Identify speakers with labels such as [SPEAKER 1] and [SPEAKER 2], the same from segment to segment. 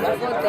[SPEAKER 1] Ausdruck.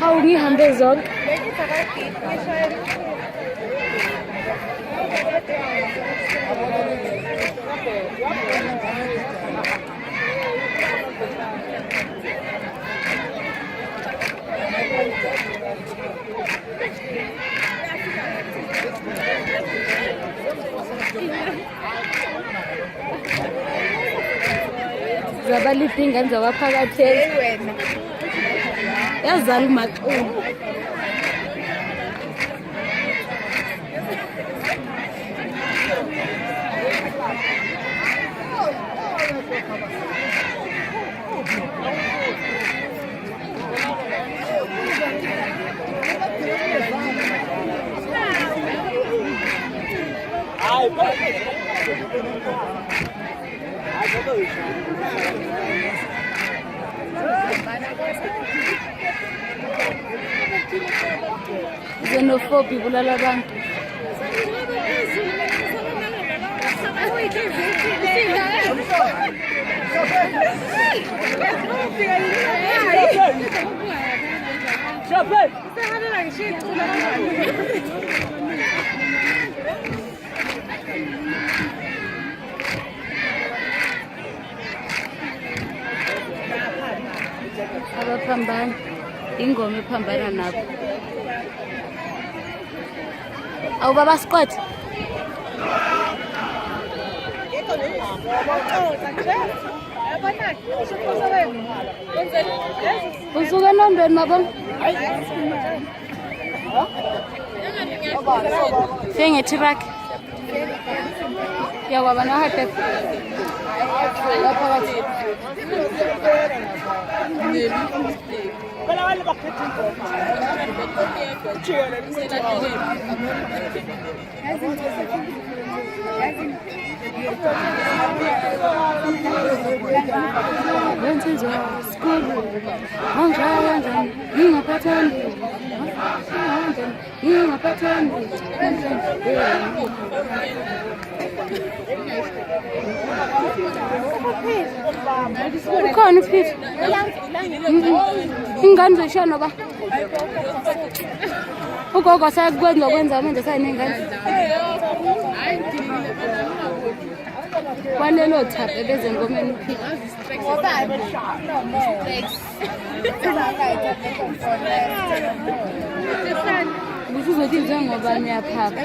[SPEAKER 1] How do you handle zog? Zabali thing and zawaphakathi wena yazali maqulu xenophobia ibulala abantu. Abaphambana ingoma ephambana nabo. Awu baba Scott. Usuka eNondweni mabo. Fenge truck. Ya baba na hate. Lapha bathi. Kala wale bakhethi ingoma.
[SPEAKER 2] ukhona uPeter ingane zishona ba ugogo sayakwenza okwenza manje sayinengane kwalelo thaphe beze ngomeni uPeter usuzothi njengoba niyaphapha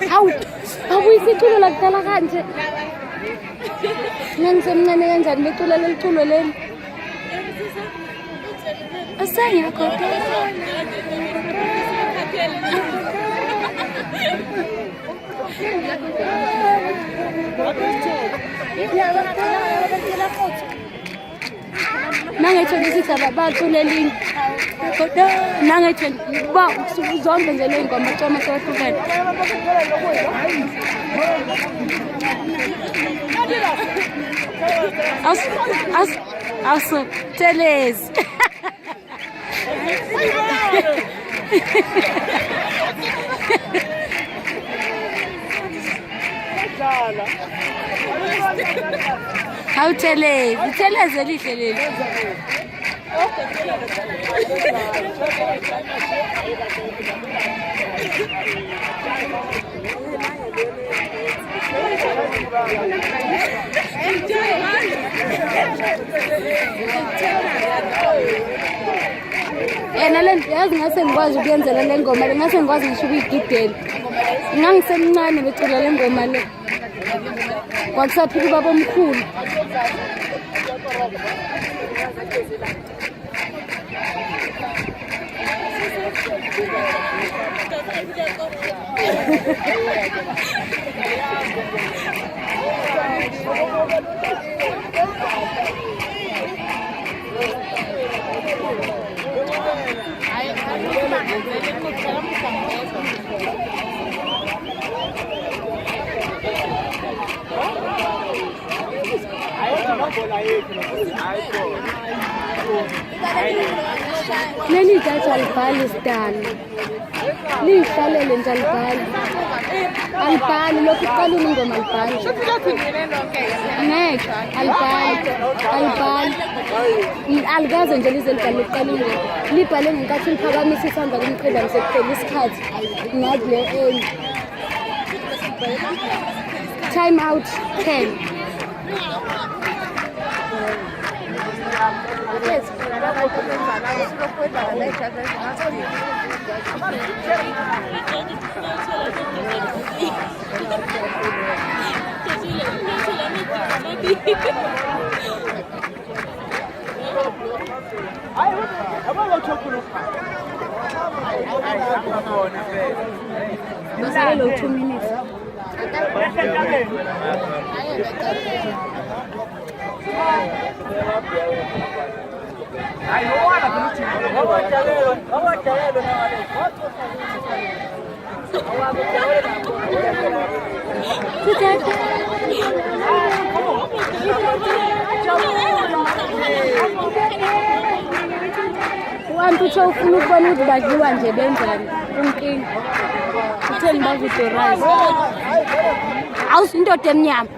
[SPEAKER 2] hawu awuyisiculo lakudala kanje ngangisemncane kanjani beculo leliculo leli asengiyakhoda nangetho ngisithaba baculelinye nangetho ba zonke nje ley'ngoma bacoma sebahlukene awusuthelezi awuthelezi ithelezi elihle leli yena le yazi ngase ngikwazi ukuyenzela le ngoma le ngase ngikwazi ngisho ukuyigidela ngangisemncane becula le ngoma le kwakusaphila ubaba omkhulu leli jaji alibhali sidala liyihlalele nje alibhali lokhu uqalile ingoma alibhali ngeke alibhali alikaze nje lize libhale lokuqala ingoma libhale ngenkathi liphakamisa isandla kumqeda ngisekuphela isikhathi ngathi le enye time out 10 Masalo 2 minutes. Wantu ufuna ukubona ukuthi badliwa nje benzani unkinga utheni bakudorazi awusindoda emnyama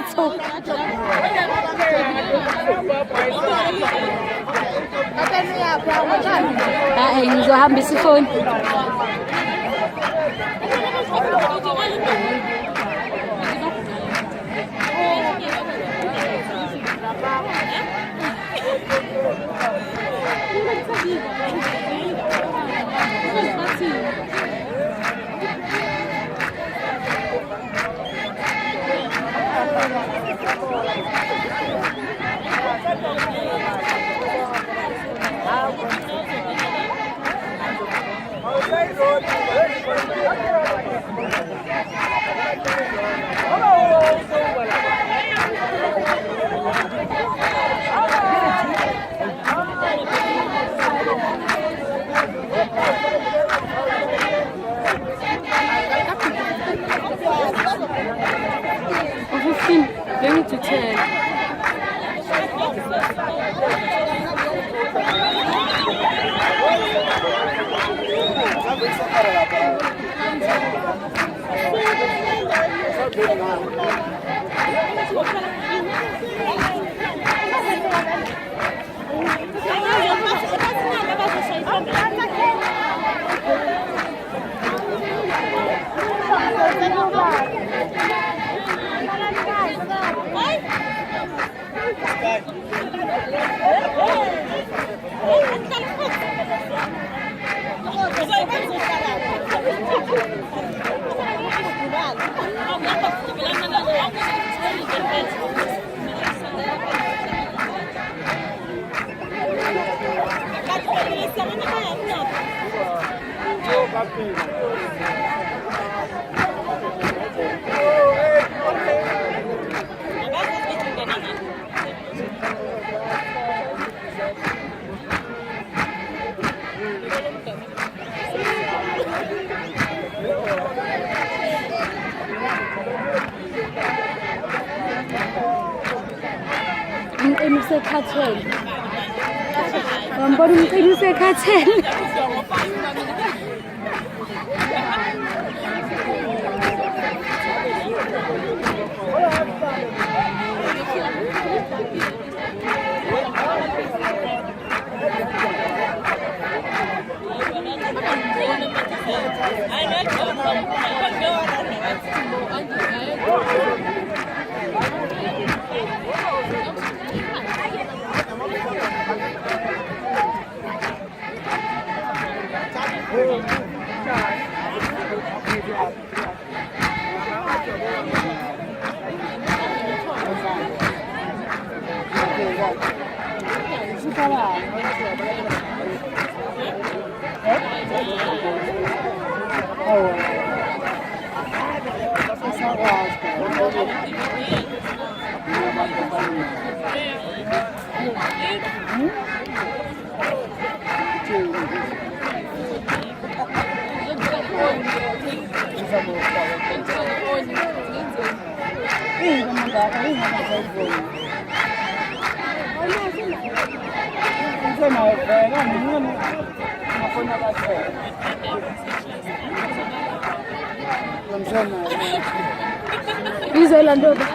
[SPEAKER 2] thu hayi ngizohambisa ifoni Bring it to 10. Umqinisekhathele ngambona umqinisekhathele Izola ndoba.